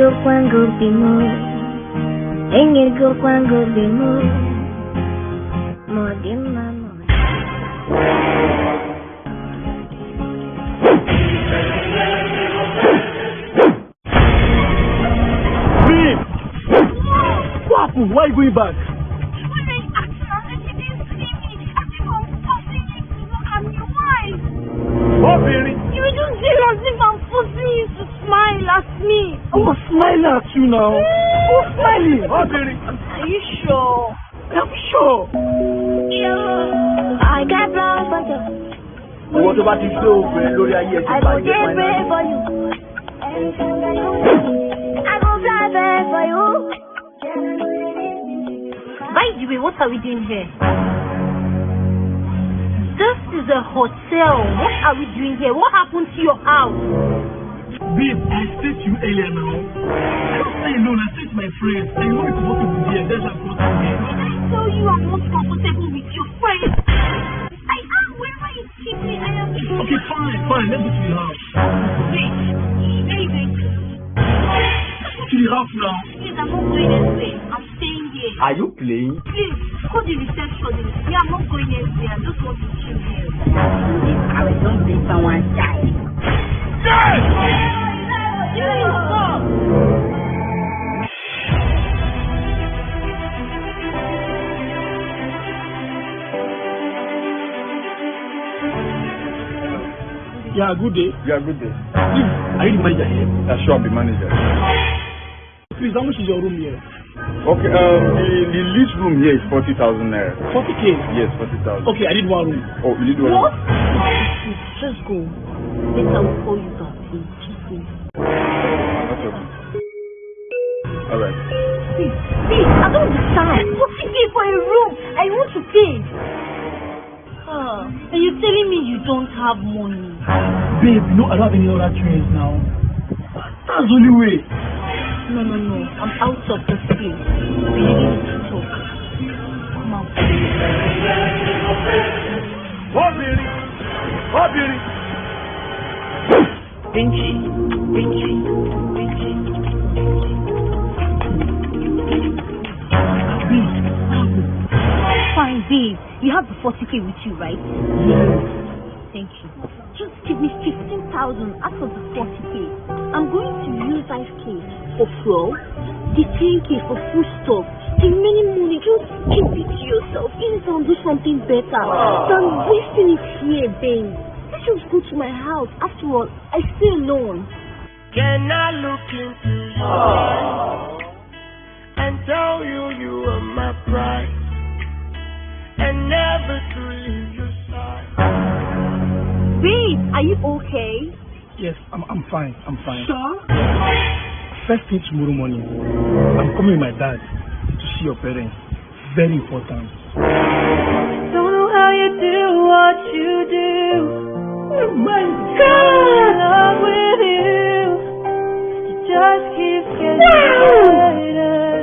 go kwangu bimo. Enge go kwangu bimo. Modima mo. Why are you going back? Oh, Billy! You will just say as if I'm forcing you to smile at me. I was smiling at you now. Who's smiling? Oh, Billy! Are you sure? I'm sure. Yeah. I got plans for you. What about the show? I go get ready for you. Anything that you want, I go fly back for you. By the way, what are we doing here? This is a hotel. What are we doing here? What happened to your house? Babe, I stayed you earlier now. I don't stay alone, I stayed with my friends. I know it's supposed to be here, that's why I'm supposed to be here. Did I tell you I'm not comfortable with your friends? I am wherever you keep me, I am. Okay, fine, let's go to the house. Wait, where are you going to? To the house now. Please, I'm not going anywhere. I'm staying here. Are you playing? Please, call the receptionist. Yeah, I'm not going anywhere. I just want to chill here. I will don't see someone die. Yes! Yeah, good day. Yeah, good day. Please, are you the manager here? Yeah, sure, the manager. Please, how much is your room here? Okay, the lease room here is 40,000 naira. 40K? Yes, 40,000. Okay, I need one room. Oh, you need one What? room? Just go. Later we'll call you back, please. Just go. That's okay. Alright. Please, I don't understand. What's the pay for a room? I want to pay. And you're telling me you don't have money? Babe, no, I don't have any other trains now. That's the only way. No. I'm out of this place. We need to talk. Come on. Oh, Billy! Richie. Fine, babe. You have the 40K with you, right? Yes. Thank you. Just give me 15,000 out of the 40K. I'm going to use 5K for fuel, the 10K for food stuff. The remaining money, just keep it to yourself. Use it and do something better than wasting it here, babe. Let's just go to my house. After all, I stay alone. Can I look into your eyes and tell you you are my pride and never to leave your side? Babe, are you okay? Yes, I'm fine. Sure? First thing tomorrow morning, I'm coming with my dad to see your parents. Very important. Don't know how you do what you do. Oh my God! In love with you. It just keeps getting better.